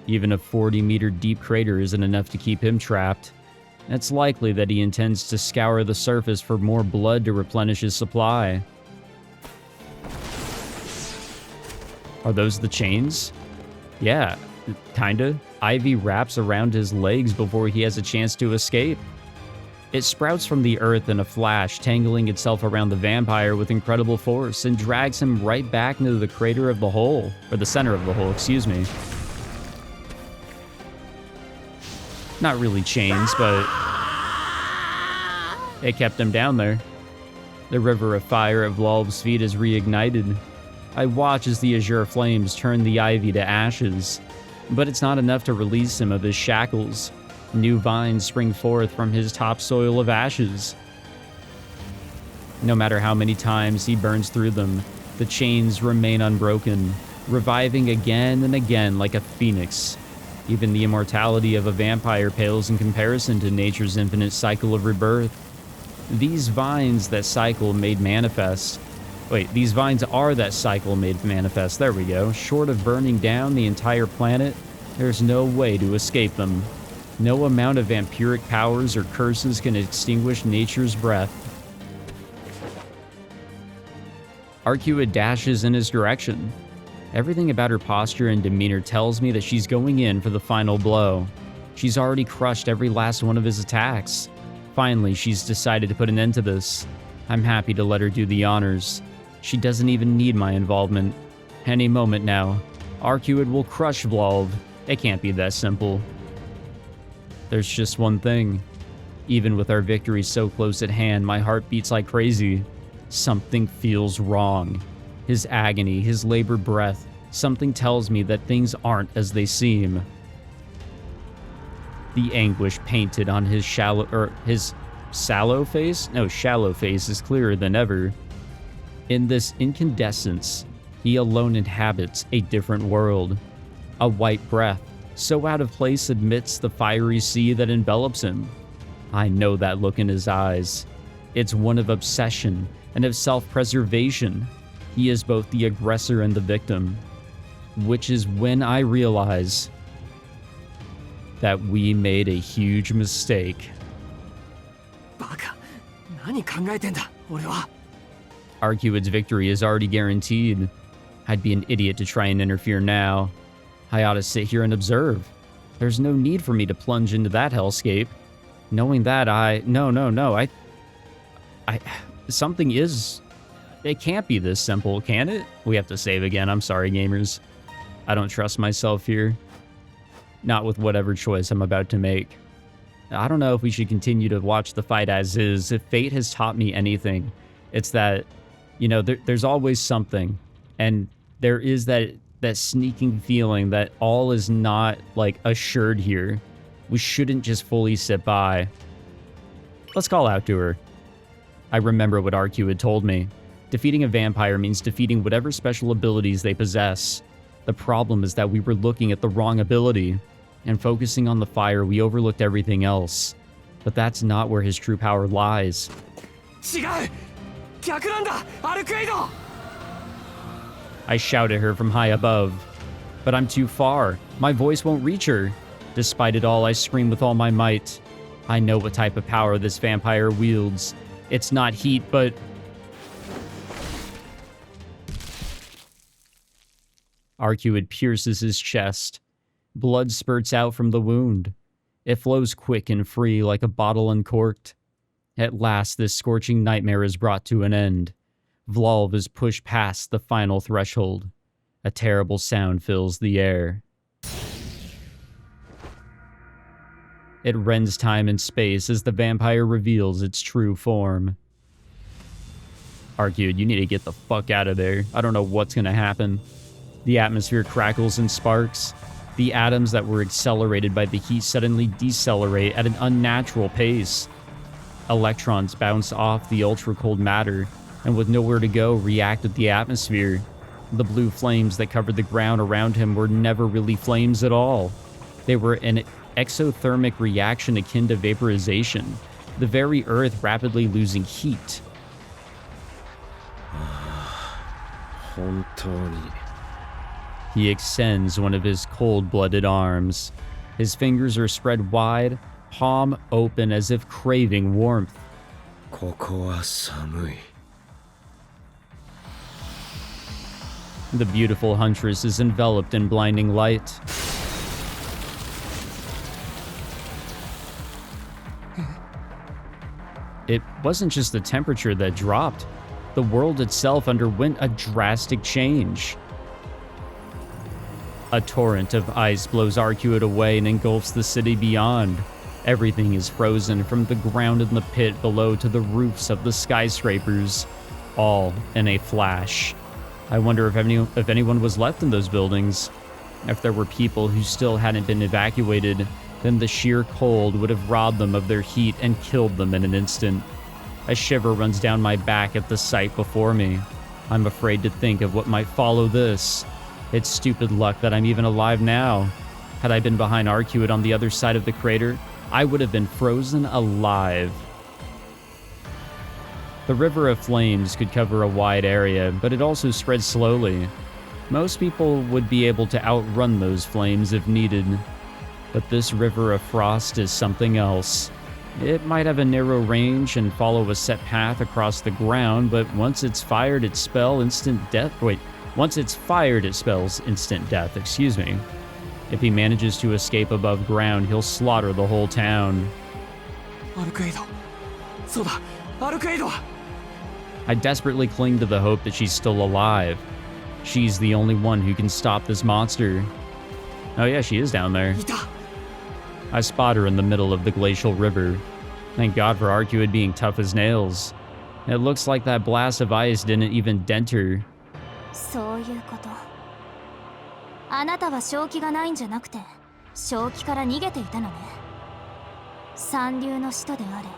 Even a 40-meter deep crater isn't enough to keep him trapped. It's likely that he intends to scour the surface for more blood to replenish his supply. Are those the chains? Yeah, kinda. Ivy wraps around his legs before he has a chance to escape. It sprouts from the earth in a flash, tangling itself around the vampire with incredible force and drags him right back into the crater of the hole, or the center of the hole, excuse me. Not really chains, but it kept him down there. The river of fire at Vlov's feet is reignited. I watch as the azure flames turn the ivy to ashes, but it's not enough to release him of his shackles. New vines spring forth from his topsoil of ashes. No matter how many times he burns through them, the chains remain unbroken, reviving again and again like a phoenix. Even the immortality of a vampire pales in comparison to nature's infinite cycle of rebirth. These vines that cycle made manifest. Wait, these vines are that cycle made manifest. There we go. Short of burning down the entire planet, there's no way to escape them. No amount of vampiric powers or curses can extinguish nature's breath. Arcuid dashes in his direction. Everything about her posture and demeanor tells me that she's going in for the final blow. She's already crushed every last one of his attacks. Finally, she's decided to put an end to this. I'm happy to let her do the honors. She doesn't even need my involvement. Any moment now, Arcuid will crush Vlov. It can't be that simple. There's just one thing. Even with our victory so close at hand, my heart beats like crazy. Something feels wrong. His agony, his labored breath, something tells me that things aren't as they seem. The anguish painted on his shallow face is clearer than ever. In this incandescence, he alone inhabits a different world. A white breath, so out of place amidst the fiery sea that envelops him. I know that look in his eyes. It's one of obsession and of self-preservation. He is both the aggressor and the victim, which is when I realize that we made a huge mistake. バカ、何考えてんだ、俺は。Arcuid's victory is already guaranteed. I'd be an idiot to try and interfere now. I ought to sit here and observe. There's no need for me to plunge into that hellscape. Knowing that something is... It can't be this simple, can it? We have to save again. I'm sorry, gamers. I don't trust myself here. Not with whatever choice I'm about to make. I don't know if we should continue to watch the fight as is. If fate has taught me anything, it's that, you know, there's always something. And there is that sneaking feeling that all is not, like, assured here. We shouldn't just fully sit by. Let's call out to her. I remember what Arcuid told me. Defeating a vampire means defeating whatever special abilities they possess. The problem is that we were looking at the wrong ability, and focusing on the fire, we overlooked everything else. But that's not where his true power lies. 違う、逆なんだ、アルクエイド。 I shout at her from high above, but I'm too far. My voice won't reach her. Despite it all, I scream with all my might. I know what type of power this vampire wields. It's not heat, but... Arcuid pierces his chest. Blood spurts out from the wound. It flows quick and free like a bottle uncorked. At last, this scorching nightmare is brought to an end. Vlov is pushed past the final threshold. A terrible sound fills the air. It rends time and space as the vampire reveals its true form. Arcuid, you need to get the fuck out of there. I don't know what's gonna happen. The atmosphere crackles and sparks. The atoms that were accelerated by the heat suddenly decelerate at an unnatural pace. Electrons bounce off the ultra-cold matter, and with nowhere to go, react with the atmosphere. The blue flames that covered the ground around him were never really flames at all. They were an exothermic reaction akin to vaporization, the very earth rapidly losing heat. 本当に He extends one of his cold-blooded arms. His fingers are spread wide, palm open as if craving warmth. ここは寒い The beautiful huntress is enveloped in blinding light. It wasn't just the temperature that dropped. The world itself underwent a drastic change. A torrent of ice blows Arcuate away and engulfs the city beyond. Everything is frozen from the ground in the pit below to the roofs of the skyscrapers, all in a flash. I wonder if anyone was left in those buildings. If there were people who still hadn't been evacuated, then the sheer cold would have robbed them of their heat and killed them in an instant. A shiver runs down my back at the sight before me. I'm afraid to think of what might follow this. It's stupid luck that I'm even alive now. Had I been behind Arcuate on the other side of the crater, I would have been frozen alive. The river of flames could cover a wide area, but it also spread slowly. Most people would be able to outrun those flames if needed. But this river of frost is something else. It might have a narrow range and follow a set path across the ground, but once it's fired, it spells instant death. Excuse me. If he manages to escape above ground, he'll slaughter the whole town. アルクエイドそうだアルクエイド I desperately cling to the hope that she's still alive. She's the only one who can stop this monster. Oh yeah, she is down there. いた I spot her in the middle of the glacial river. Thank God for Arcuate being tough as nails. It looks like that blast of ice didn't even dent her. そういうこと。あなたは正気がないんじゃなくて正気から逃げていたのね。三流の使徒であれ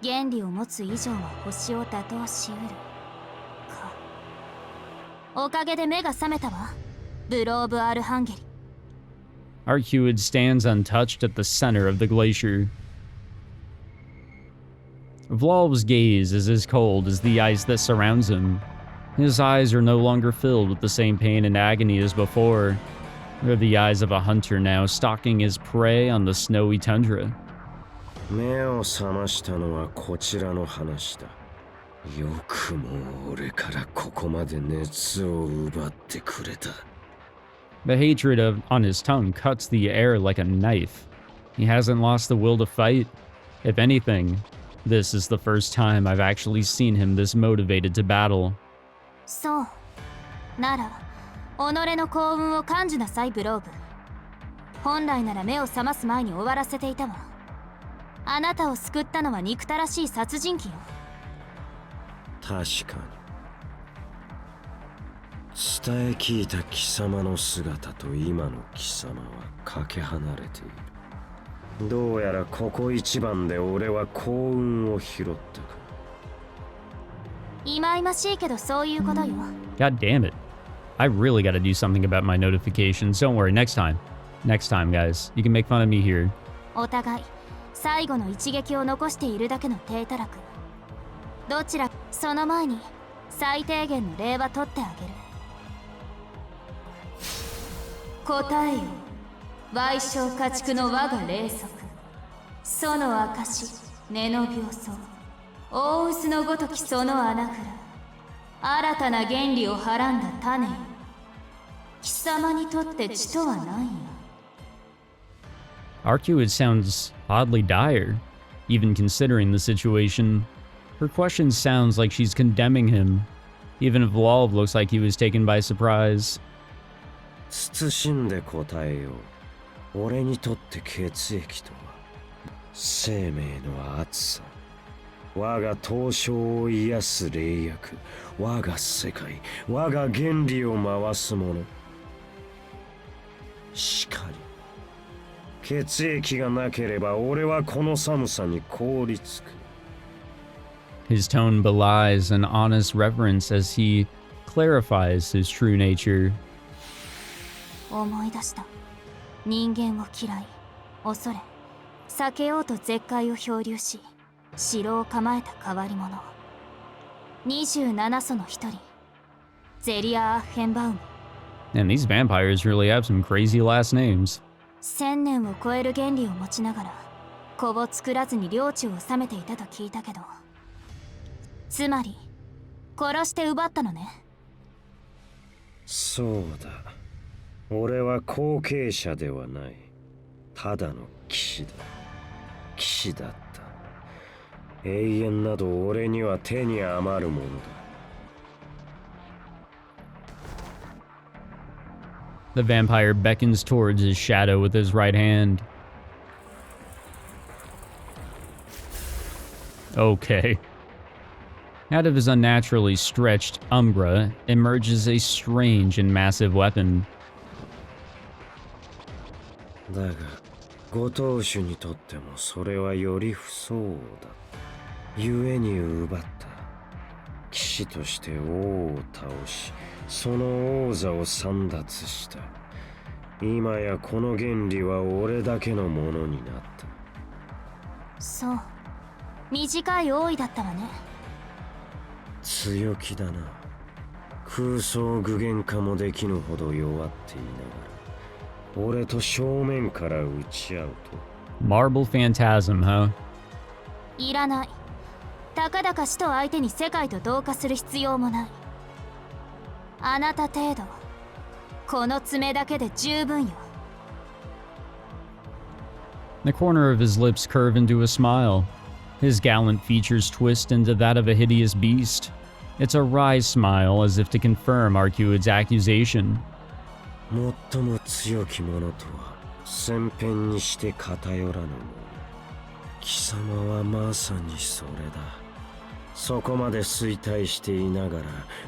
原理を持つ以上は星を打倒しうるか。おかげで目が覚めたわ、ブローブ・アルハンゲリ。 Arcuate stands untouched at the center of the glacier. Vlov's gaze is as cold as the ice that surrounds him. His eyes are no longer filled with the same pain and agony as before. They're the eyes of a hunter now, stalking his prey on the snowy tundra. 目を覚ましたのはこちらの話だ。よくも俺からここまで熱を奪ってくれた。 The hatred on his tongue cuts the air like a knife. He hasn't lost the will to fight. If anything, this is the first time I've actually seen him this motivated to battle. そうなら己の幸運を感じなさい、ブローブ。本来なら目を覚ます前に終わらせていたわ。あなたを救ったのは憎たらしい殺人鬼よ。確かに伝え聞いた貴様の姿と今の貴様はかけ離れている。どうやらここ一番で俺は幸運を拾ったか。忌々しいけどそういうことよ。 God damn it. I really gotta do something about my notifications. Don't worry, next time. Next time, guys. You can make fun of me here. お互い最後の一撃を残しているだけの低たらく。どちらその前に最低限の礼は取ってあげる。答えよ、賠償家畜の我が霊則。その証、根の病巣、大臼のごときその穴蔵。新たな原理をはらんだ種よ。貴様にとって血とは何や。 Arcuate sounds oddly dire, even considering the situation. Her question sounds like she's condemning him. Even Vlov looks like he was taken by surprise. 慎んで答えよう。俺にとって血液とは生命の熱さ。我が凍傷を癒す霊薬。我が世界。我が原理を回すもの。しかり。血液がなければ俺はこの寒さに凍りつく。 His tone belies an honest reverence as he clarifies his true nature. 思い出した。人間を嫌い、恐れ、避けようと絶海を漂流し、城を構えた変わり者、27祖の一人、ゼリア・アッヘンバウム。 And these vampires really have some crazy last names. 1000年を超える原理を持ちながら子を作らずに領地を治めていたと聞いたけど、つまり殺して奪ったのね。そうだ。俺は後継者ではない。ただの騎士だ。騎士だった。永遠など俺には手に余るものだ。The vampire beckons towards his shadow with his right hand. Okay. Out of his unnaturally stretched umbra emerges a strange and massive weapon. だが、ご当主にとってもそれはより不相応だ。故に奪った。騎士として王を倒し、その王座を簒奪した。今やこの原理は俺だけのものになった。そう、短い王位だったわね。強気だな。空想具現化もできぬほど弱っていながら、俺と正面から打ち合うと。 Marble phantasm, huh? いらない。たかだか死と相手に世界と同化する必要もない。あなた程度、この爪だけで十分よ。 The corner of his lips curve into a smile. His gallant features twist into that of a hideous beast. It's a wry smile, as if to confirm Arcuid's accusation. 最も強き者とは先辺にして偏らぬもの。貴様はまさにそれだ。そこまで衰退していながら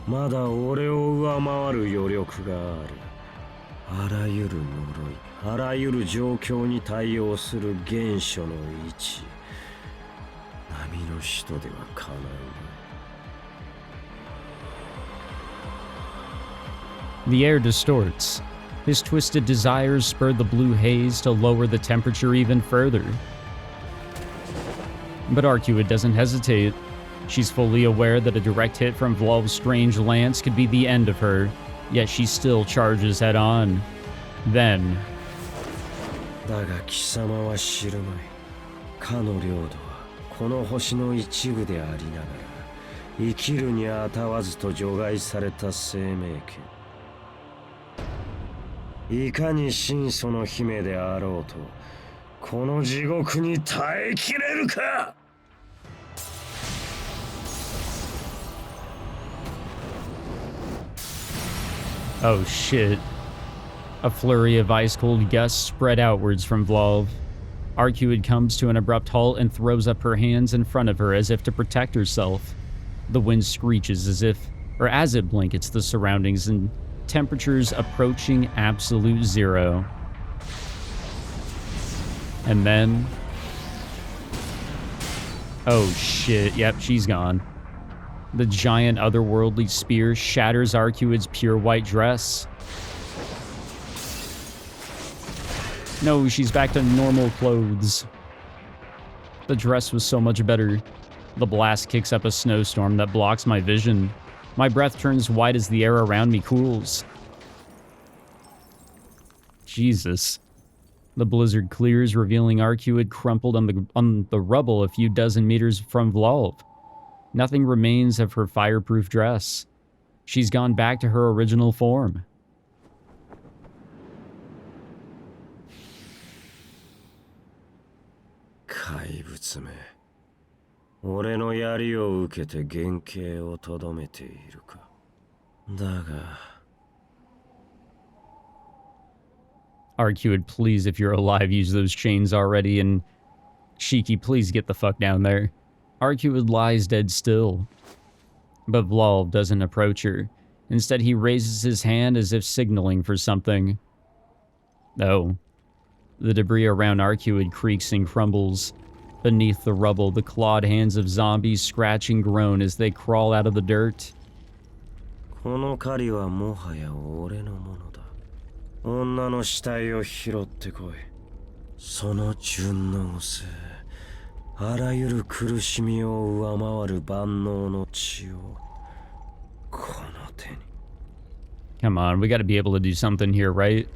まだ俺を上回る余力がある。あらゆる呪い、あらゆる状況に対応する原初の位置。波の使徒ではかなうまい。 The air distorts. His twisted desires spur the blue haze to lower the temperature even further. But Arcuid doesn't hesitate. She's fully aware that a direct hit from Vlov's strange lance could be the end of her, yet she still charges head on. Then... だが貴様は知るまい。かの領土はこの星の一部でありながら、生きるにあたわずと除外された生命権。いかに神祖の姫であろうと、この地獄に耐えきれるか。Oh shit. A flurry of ice-cold gusts spread outwards from Vlov. Arcuid comes to an abrupt halt and throws up her hands in front of her as if to protect herself. The wind screeches as it blankets the surroundings and temperatures approaching absolute zero. And then... oh shit, yep, she's gone. The giant otherworldly spear shatters Arcuid's pure white dress. No, she's back to normal clothes. The dress was so much better. The blast kicks up a snowstorm that blocks my vision. My breath turns white as the air around me cools. Jesus. The blizzard clears, revealing Arcuid crumpled on the rubble a few dozen meters from Vlov. Nothing remains of her fireproof dress. She's gone back to her original form. 怪物め、俺の槍を受けて原型をとどめているか。だが Arcuid, please, if you're alive, use those chains already, and Shiki, please get the fuck down there. Arcuid lies dead still. But Vlov doesn't approach her. Instead, he raises his hand as if signaling for something. Oh. The debris around Arcuid creaks and crumbles. Beneath the rubble, the clawed hands of zombies scratch and groan as they crawl out of the dirt. この狩りはもはや俺のものだ。女の死体を拾ってこい。その順応性、あらゆる苦しみを上回る万能の血をこの手に。 Come on, we gotta be able to do something here, right?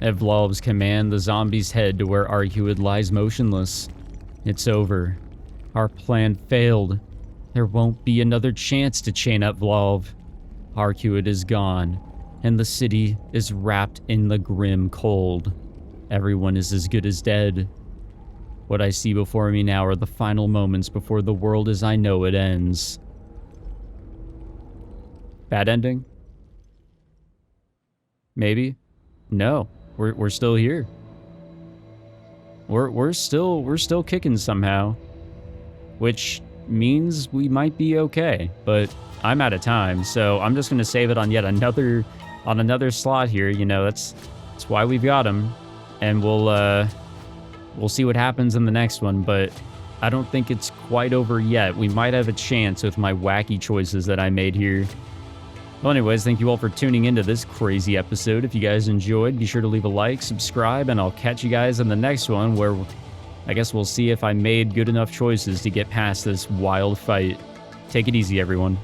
At Vlov's command, the zombies head to where Arcuid lies motionless. It's over. Our plan failed. There won't be another chance to chain up Vlov. Arcuid is gone, and the city is wrapped in the grim cold. Everyone is as good as dead. What I see before me now are the final moments before the world as I know it ends. Bad ending? Maybe? No. We're still here. We're still kicking somehow. Which means we might be okay, but I'm out of time, so I'm just gonna save it on yet another slot here. You know, that's why we've got him. And we'll see what happens in the next one, but I don't think it's quite over yet. We might have a chance with my wacky choices that I made here. Well, anyways, thank you all for tuning into this crazy episode. If you guys enjoyed, be sure to leave a like, subscribe, and I'll catch you guys in the next one where I guess we'll see if I made good enough choices to get past this wild fight. Take it easy, everyone.